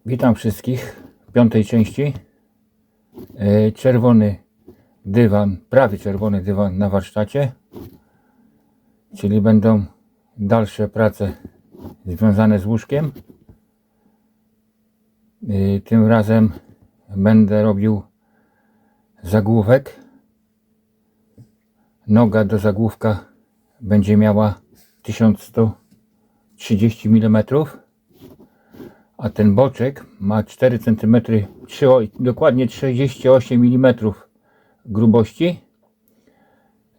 Witam wszystkich w piątej części. Czerwony dywan, prawie czerwony dywan na warsztacie, czyli będą dalsze prace związane z łóżkiem. Tym razem będę robił zagłówek. Noga do zagłówka będzie miała 1130 mm, a ten boczek ma 4 cm, dokładnie 38 mm grubości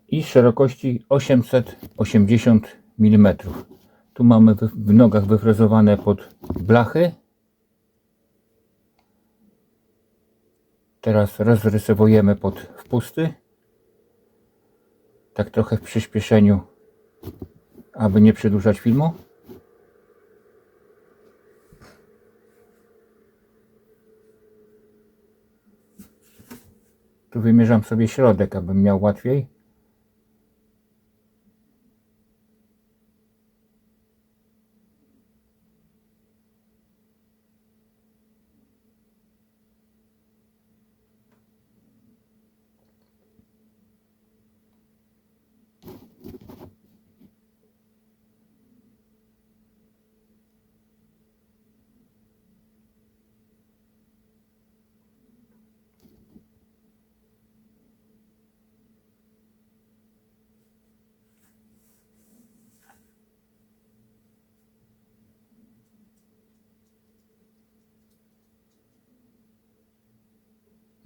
i szerokości 880 mm. Tu mamy w nogach wyfrezowane pod blachy. Teraz rozrysowujemy pod wpusty, tak trochę w przyspieszeniu, aby nie przedłużać filmu. Tu wymierzam sobie środek, abym miał łatwiej.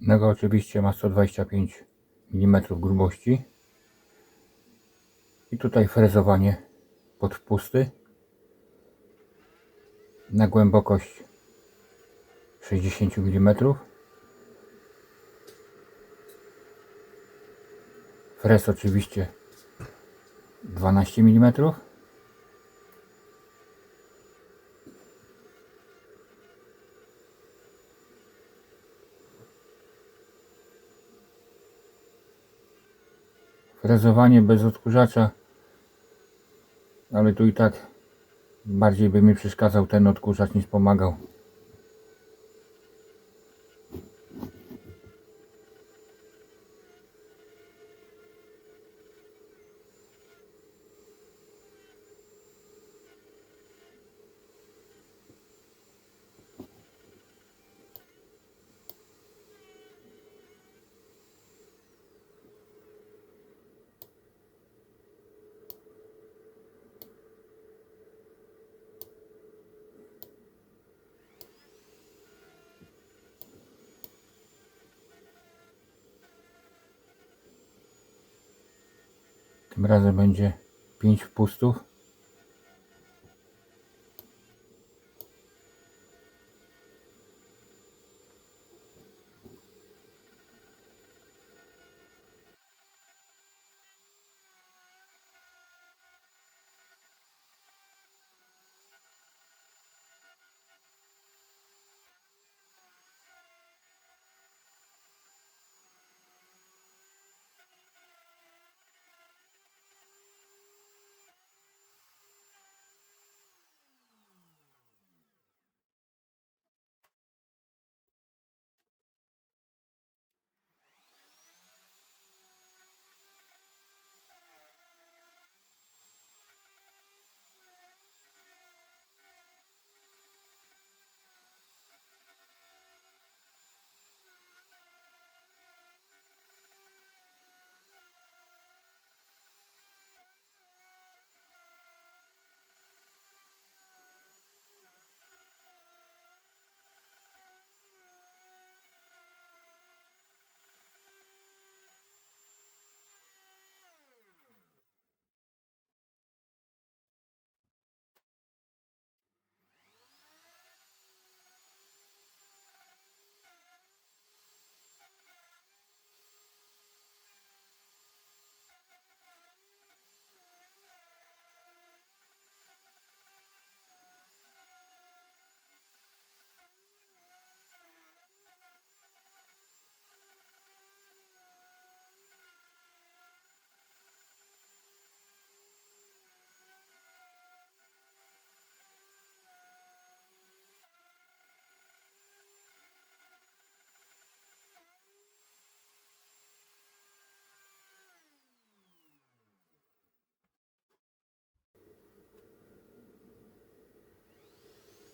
Noga oczywiście ma 125 mm grubości. I tutaj frezowanie pod wpusty na głębokość 60 mm. Frez oczywiście 12 mm. Frezowanie bez odkurzacza, ale tu i tak bardziej by mi przeszkadzał ten odkurzacz niż pomagał. Tym razem będzie 5 wpustów.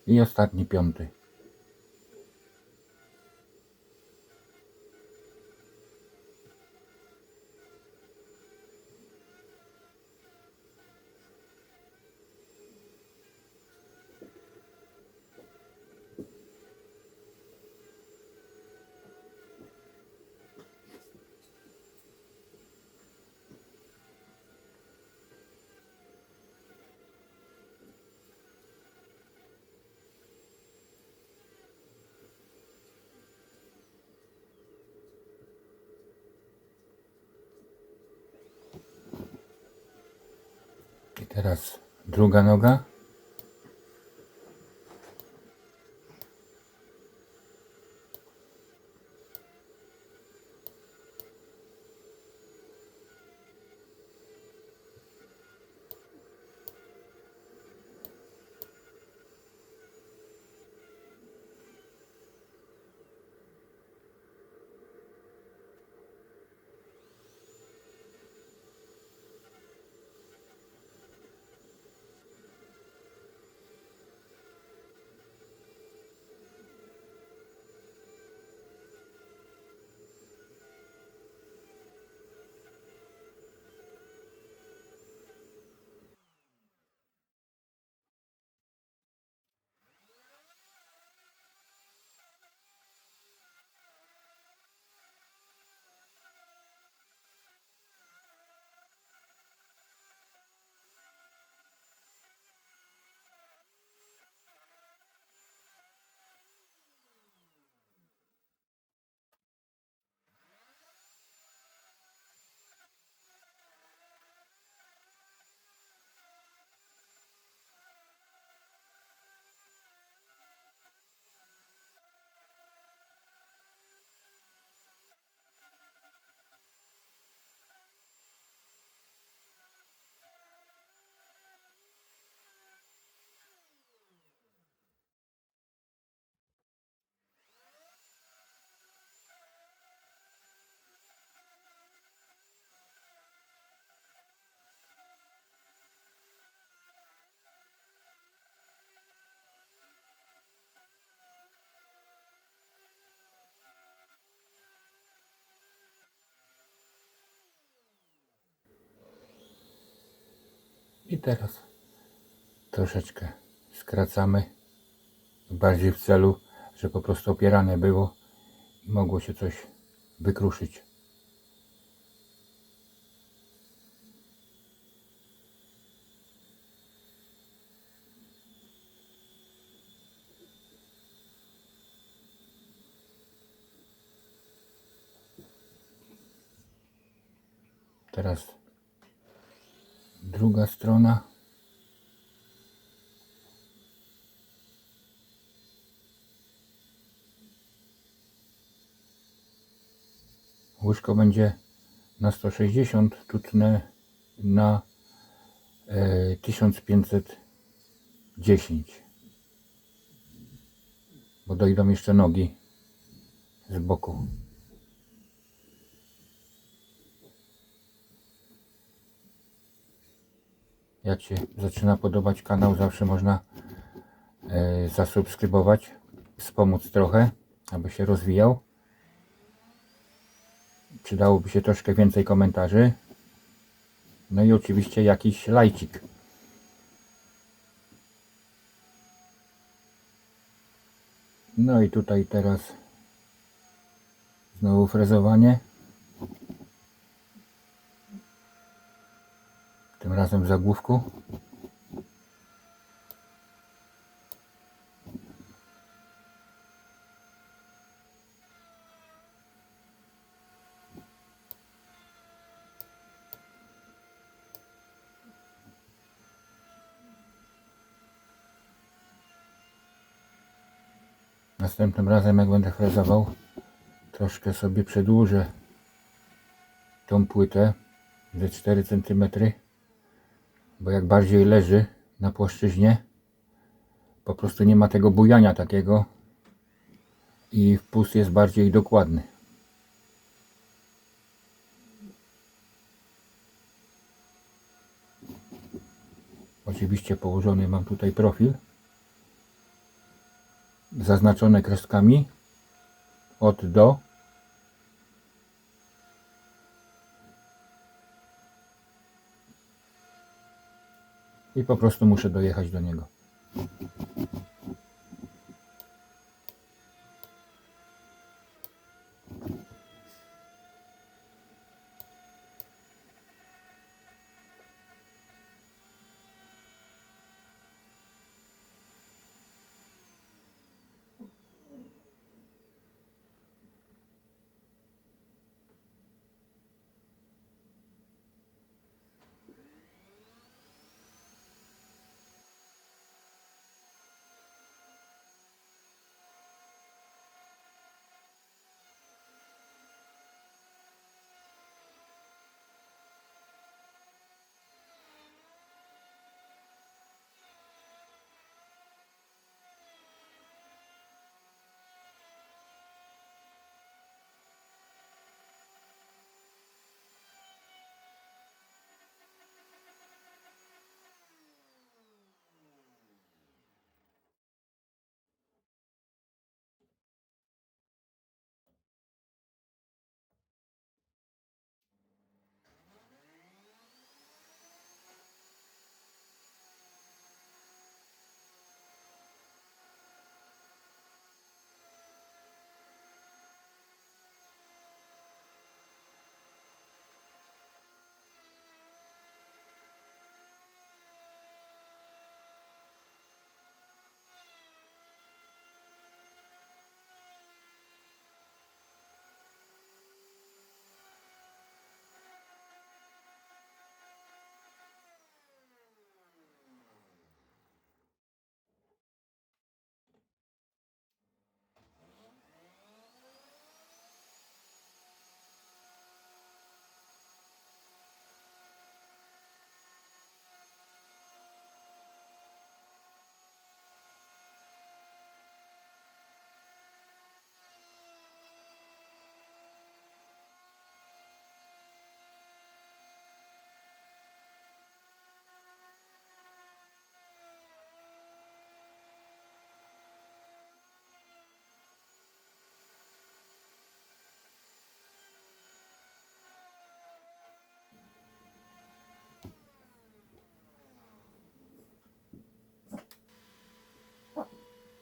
I ostatni, piąty. I teraz druga noga. I teraz troszeczkę skracamy, bardziej w celu, że po prostu opierane było i mogło się coś wykruszyć. Teraz druga strona. Łóżko będzie na 160, tutnę na 1510, bo dojdą jeszcze nogi z boku. Jak się zaczyna podobać kanał, zawsze można zasubskrybować, wspomóc trochę, aby się rozwijał. Przydałoby się troszkę więcej komentarzy. No i oczywiście jakiś lajcik. No i tutaj teraz znowu frezowanie. Tym razem w zagłówku. Następnym razem, jak będę frezował, troszkę sobie przedłużę tą płytę ze 4 cm, bo jak bardziej leży na płaszczyźnie, po prostu nie ma tego bujania takiego i wpust jest bardziej dokładny. Oczywiście położony mam tutaj profil. zaznaczone krestkami od do. I po prostu muszę dojechać do niego.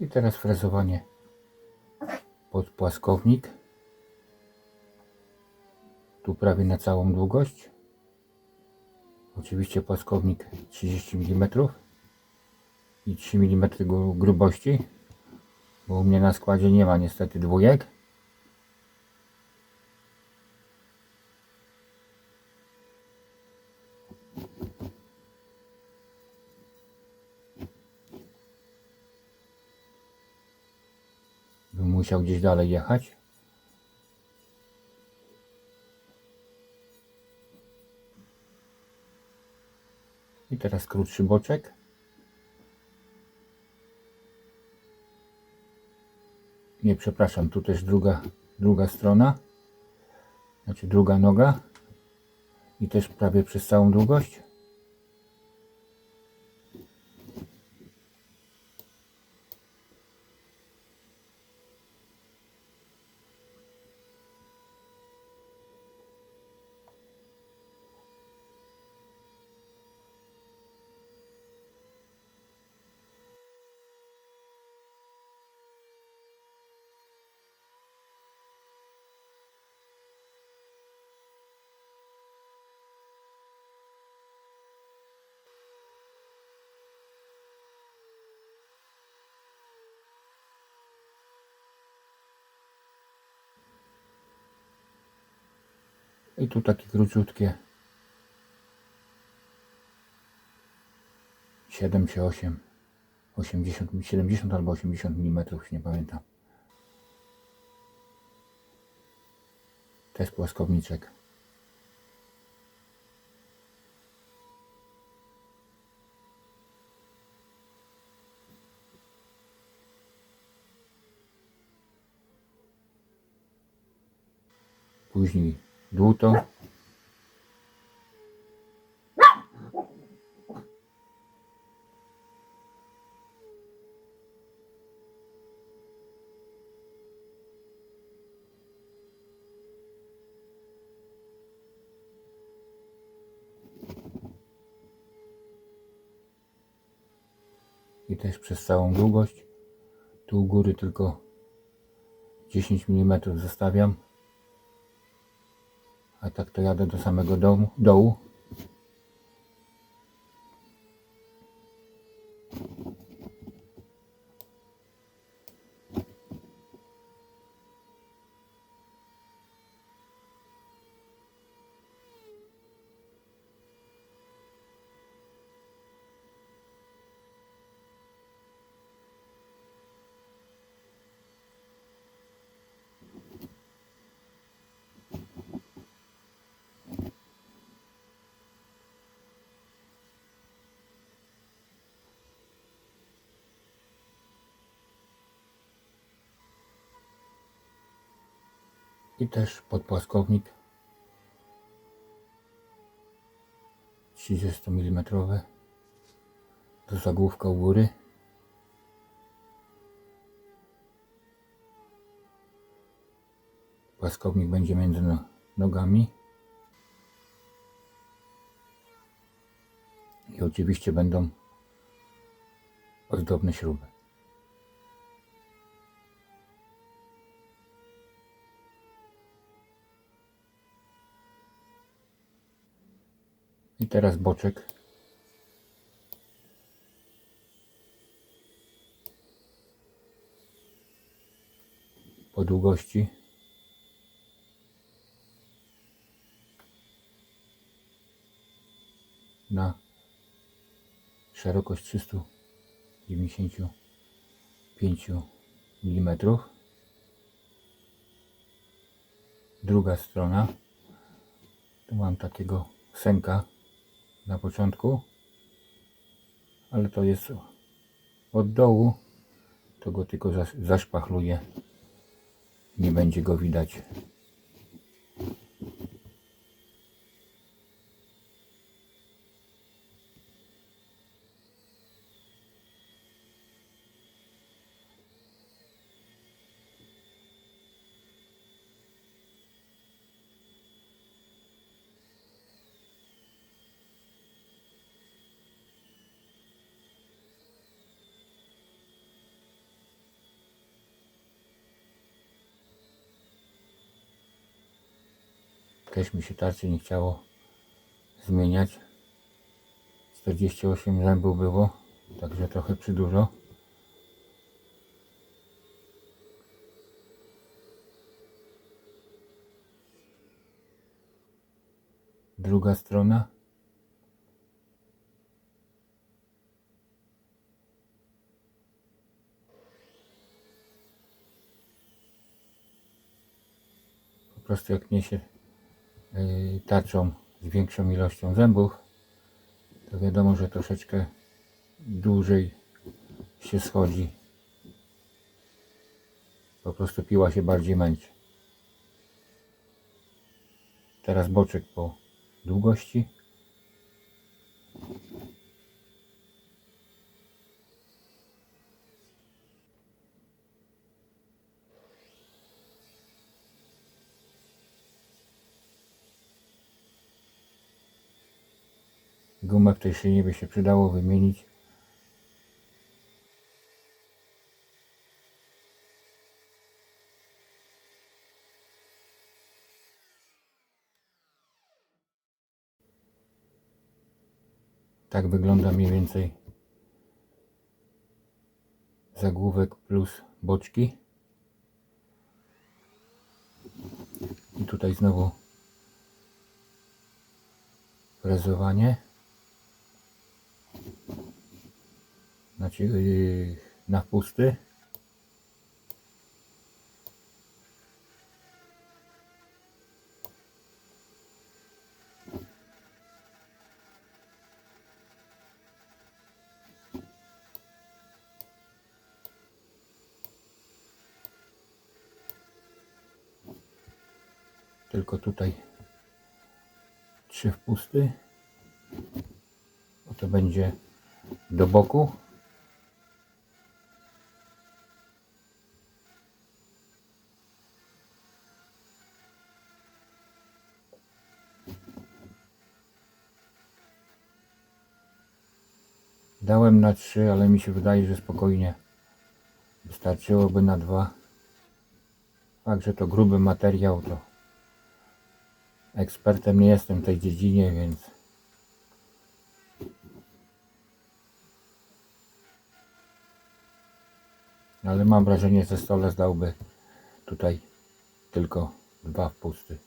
I teraz frezowanie pod płaskownik. Tu prawie na całą długość. Oczywiście płaskownik 30 mm i 3 mm grubości, bo u mnie na składzie nie ma niestety dwójek. Bym musiał gdzieś dalej jechać. I teraz krótszy boczek. Nie, przepraszam, tu też druga strona. Znaczy druga noga. I też prawie przez całą długość. I tu takie króciutkie 7 czy 8, 80, 70 albo 80 mm, już nie pamiętam. To jest płaskowniczek. Później dłuto. i też przez całą długość. Tu u góry tylko 10 mm zostawiam, a tak to jadę do samego dołu. I też podpłaskownik 30 mm do zagłówka u góry. Płaskownik będzie między nogami. I oczywiście będą ozdobne śruby. I teraz boczek. Po długości na szerokość 395 mm. Druga strona. Tu mam takiego sęka na początku, ale to jest od dołu, to go tylko zaszpachluję, nie będzie go widać. Też mi się tarczy nie chciało zmieniać. 48 zębów było, także trochę przydużo. Druga strona. Po prostu jak niesie tarczą z większą ilością zębów, to wiadomo, że troszeczkę dłużej się schodzi. Po prostu piła się bardziej męczy. Teraz boczek po długości. Gumę w tej szyni by się przydało wymienić. Tak wygląda mniej więcej zagłówek plus boczki. I tutaj znowu frezowanie. Znaczy na wpusty. Tylko tutaj 3 wpusty. Bo to będzie do boku. Dałem na 3, ale mi się wydaje, że spokojnie wystarczyłoby na 2. Fakt, że to gruby materiał, to ekspertem nie jestem w tej dziedzinie, więc ale mam wrażenie, że Stoles dałby tutaj tylko 2 wpusty.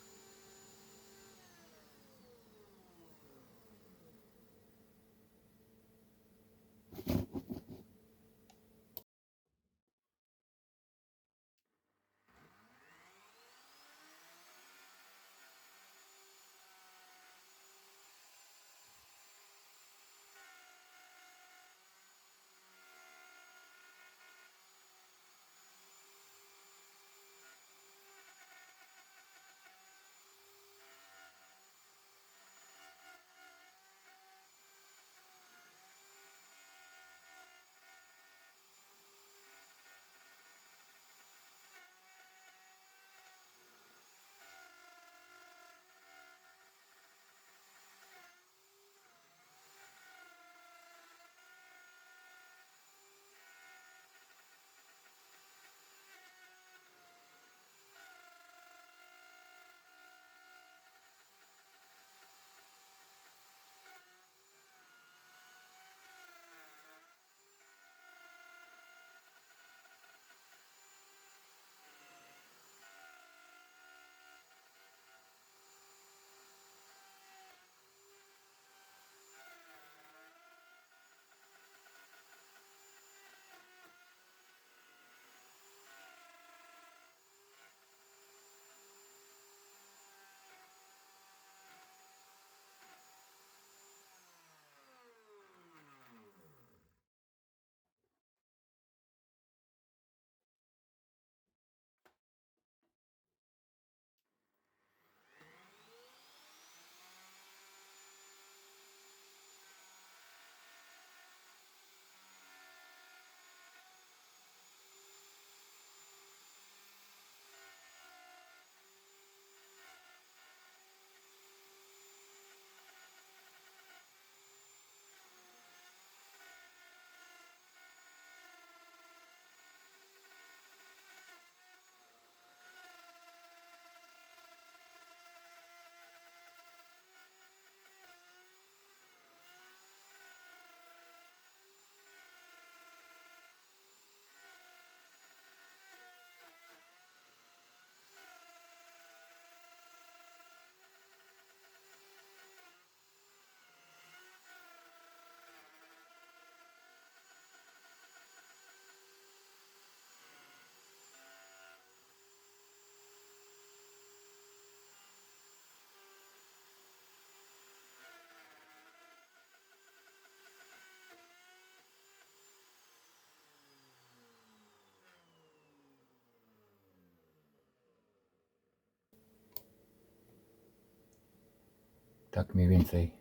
Tak mniej więcej.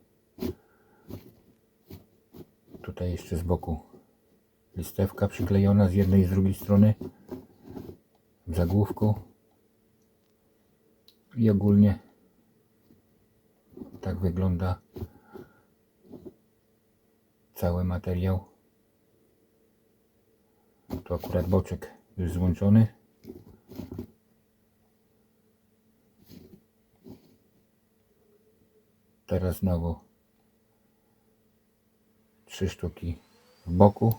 Tutaj jeszcze z boku listewka przyklejona z jednej i z drugiej strony w zagłówku i ogólnie tak wygląda cały materiał. Tu akurat boczek już złączony. Teraz znowu 3 sztuki w boku.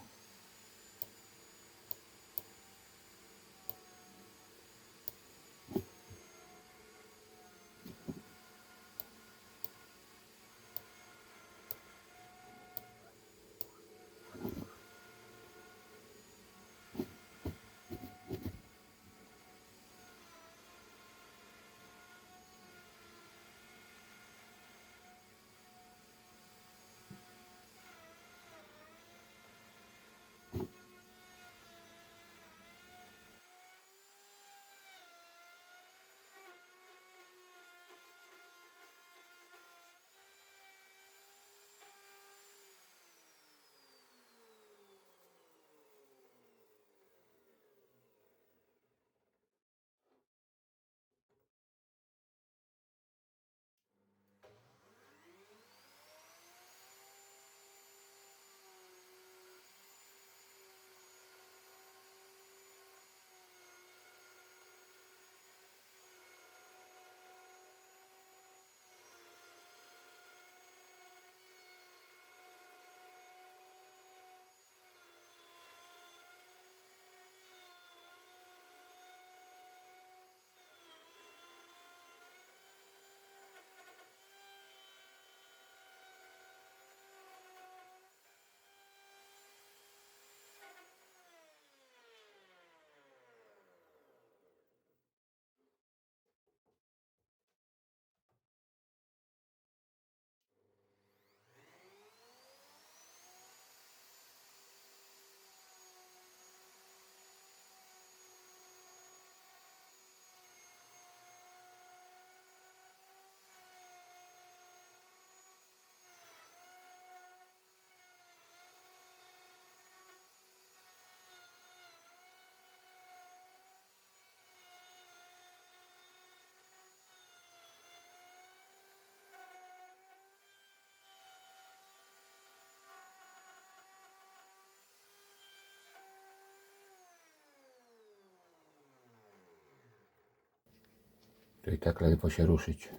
To i tak ledwo się ruszyć.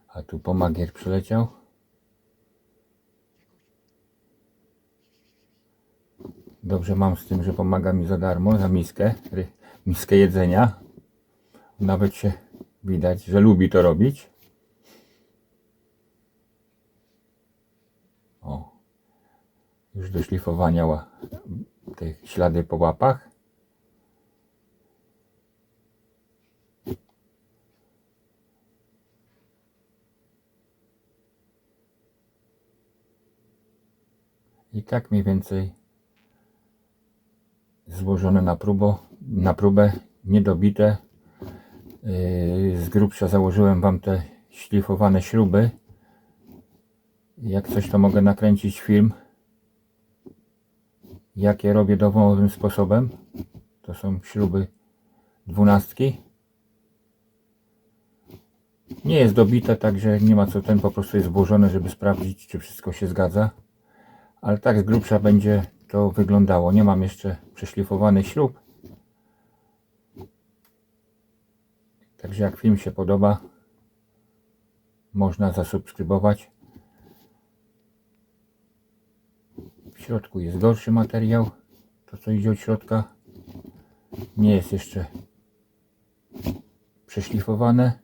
A tu pomagier przyleciał. Dobrze mam z tym, że pomaga mi za darmo, za miskę jedzenia. Nawet się widać, że lubi to robić. O, już do szlifowania te ślady po łapach. I tak mniej więcej złożone na próbę, niedobite. Z grubsza założyłem wam te szlifowane śruby. Jak coś, to mogę nakręcić film, jakie robię domowym sposobem. To są śruby 12. Nie jest dobite, także nie ma co, ten po prostu jest włożony, żeby sprawdzić, czy wszystko się zgadza. Ale tak z grubsza będzie to wyglądało. Nie mam jeszcze przeszlifowanych śrub. Także jak film się podoba, można zasubskrybować. W środku jest gorszy materiał. To, co idzie od środka, nie jest jeszcze przeszlifowane.